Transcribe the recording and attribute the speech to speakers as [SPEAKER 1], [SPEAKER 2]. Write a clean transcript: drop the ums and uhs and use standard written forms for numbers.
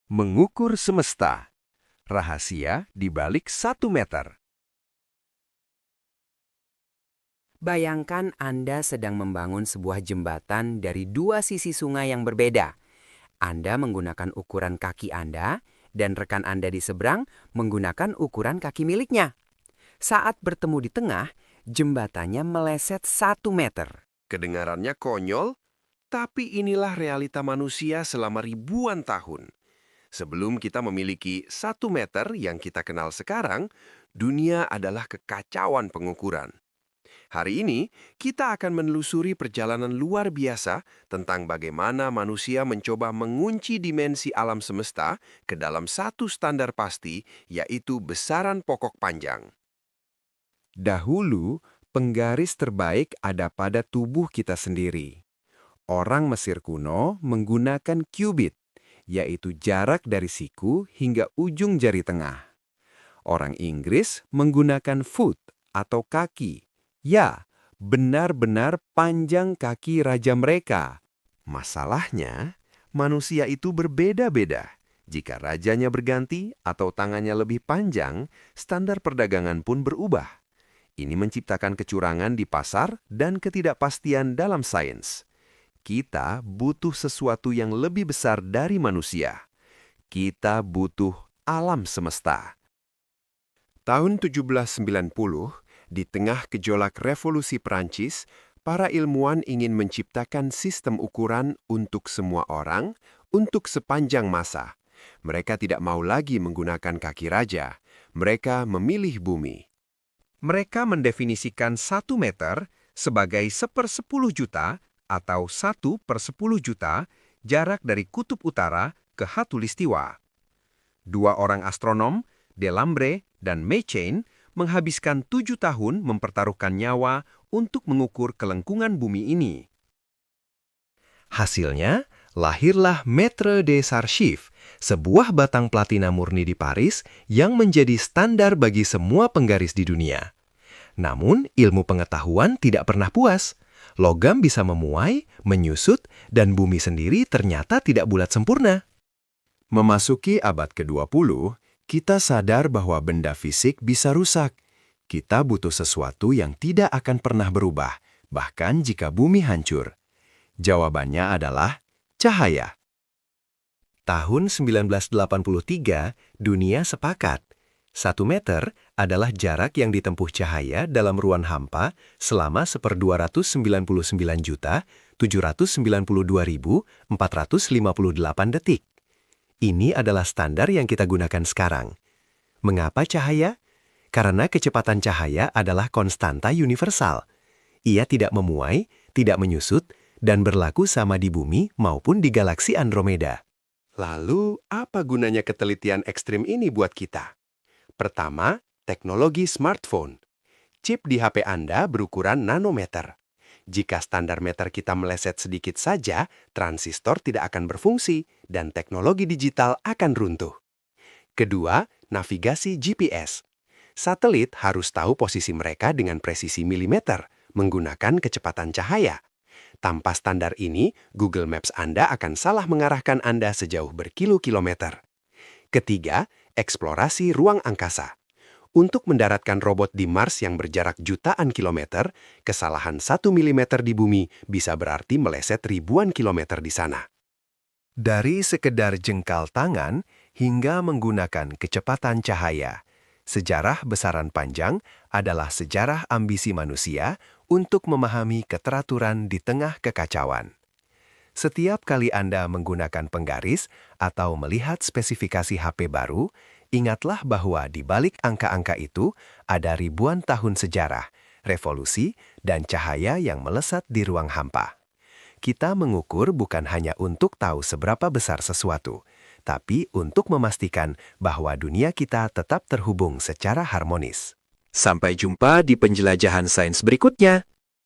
[SPEAKER 1] Mengukur semesta. Rahasia di balik 1 meter.
[SPEAKER 2] Bayangkan Anda sedang membangun sebuah jembatan dari dua sisi sungai yang berbeda. Anda menggunakan ukuran kaki Anda, dan rekan Anda di seberang menggunakan ukuran kaki miliknya. Saat bertemu di tengah, jembatannya meleset 1 meter.
[SPEAKER 1] Kedengarannya konyol, tapi inilah realita manusia selama ribuan tahun. Sebelum kita memiliki 1 meter yang kita kenal sekarang, dunia adalah kekacauan pengukuran. Hari ini, kita akan menelusuri perjalanan luar biasa tentang bagaimana manusia mencoba mengunci dimensi alam semesta ke dalam satu standar pasti, yaitu besaran pokok panjang. Dahulu, penggaris terbaik ada pada tubuh kita sendiri. Orang Mesir kuno menggunakan cubit, yaitu jarak dari siku hingga ujung jari tengah. Orang Inggris menggunakan foot atau kaki. Ya, benar-benar panjang kaki raja mereka. Masalahnya, manusia itu berbeda-beda. Jika rajanya berganti atau tangannya lebih panjang, standar perdagangan pun berubah. Ini menciptakan kecurangan di pasar dan ketidakpastian dalam sains. Kita butuh sesuatu yang lebih besar dari manusia. Kita butuh alam semesta. Tahun 1790, di tengah gejolak revolusi Prancis, para ilmuwan ingin menciptakan sistem ukuran untuk semua orang, untuk sepanjang masa. Mereka tidak mau lagi menggunakan kaki raja. Mereka memilih bumi. Mereka mendefinisikan 1 meter sebagai 1/10 juta atau 1/10 juta jarak dari kutub utara ke khatulistiwa. Dua orang astronom, Delambre dan Messier, menghabiskan 7 tahun mempertaruhkan nyawa untuk mengukur kelengkungan bumi ini. Hasilnya, lahirlah Mètre des Archives, sebuah batang platina murni di Paris yang menjadi standar bagi semua penggaris di dunia. Namun, ilmu pengetahuan tidak pernah puas. Logam bisa memuai, menyusut, dan bumi sendiri ternyata tidak bulat sempurna. Memasuki abad ke-20, kita sadar bahwa benda fisik bisa rusak. Kita butuh sesuatu yang tidak akan pernah berubah, bahkan jika bumi hancur. Jawabannya adalah cahaya. Tahun 1983, dunia sepakat. 1 meter adalah jarak yang ditempuh cahaya dalam ruang hampa selama 1/299.792.458 detik. Ini adalah standar yang kita gunakan sekarang. Mengapa cahaya? Karena kecepatan cahaya adalah konstanta universal. Ia tidak memuai, tidak menyusut, dan berlaku sama di bumi maupun di galaksi Andromeda. Lalu, apa gunanya ketelitian ekstrim ini buat kita? Pertama, teknologi smartphone. Chip di HP Anda berukuran nanometer. Jika standar meter kita meleset sedikit saja, transistor tidak akan berfungsi dan teknologi digital akan runtuh. Kedua, navigasi GPS. Satelit harus tahu posisi mereka dengan presisi milimeter, menggunakan kecepatan cahaya. Tanpa standar ini, Google Maps Anda akan salah mengarahkan Anda sejauh berkilo-kilometer. Ketiga, eksplorasi ruang angkasa. Untuk mendaratkan robot di Mars yang berjarak jutaan kilometer, kesalahan 1 mm di bumi bisa berarti meleset ribuan kilometer di sana. Dari sekedar jengkal tangan hingga menggunakan kecepatan cahaya, sejarah besaran panjang adalah sejarah ambisi manusia untuk memahami keteraturan di tengah kekacauan. Setiap kali Anda menggunakan penggaris atau melihat spesifikasi HP baru, ingatlah bahwa di balik angka-angka itu ada ribuan tahun sejarah, revolusi, dan cahaya yang melesat di ruang hampa. Kita mengukur bukan hanya untuk tahu seberapa besar sesuatu, tapi untuk memastikan bahwa dunia kita tetap terhubung secara harmonis. Sampai jumpa di penjelajahan sains berikutnya.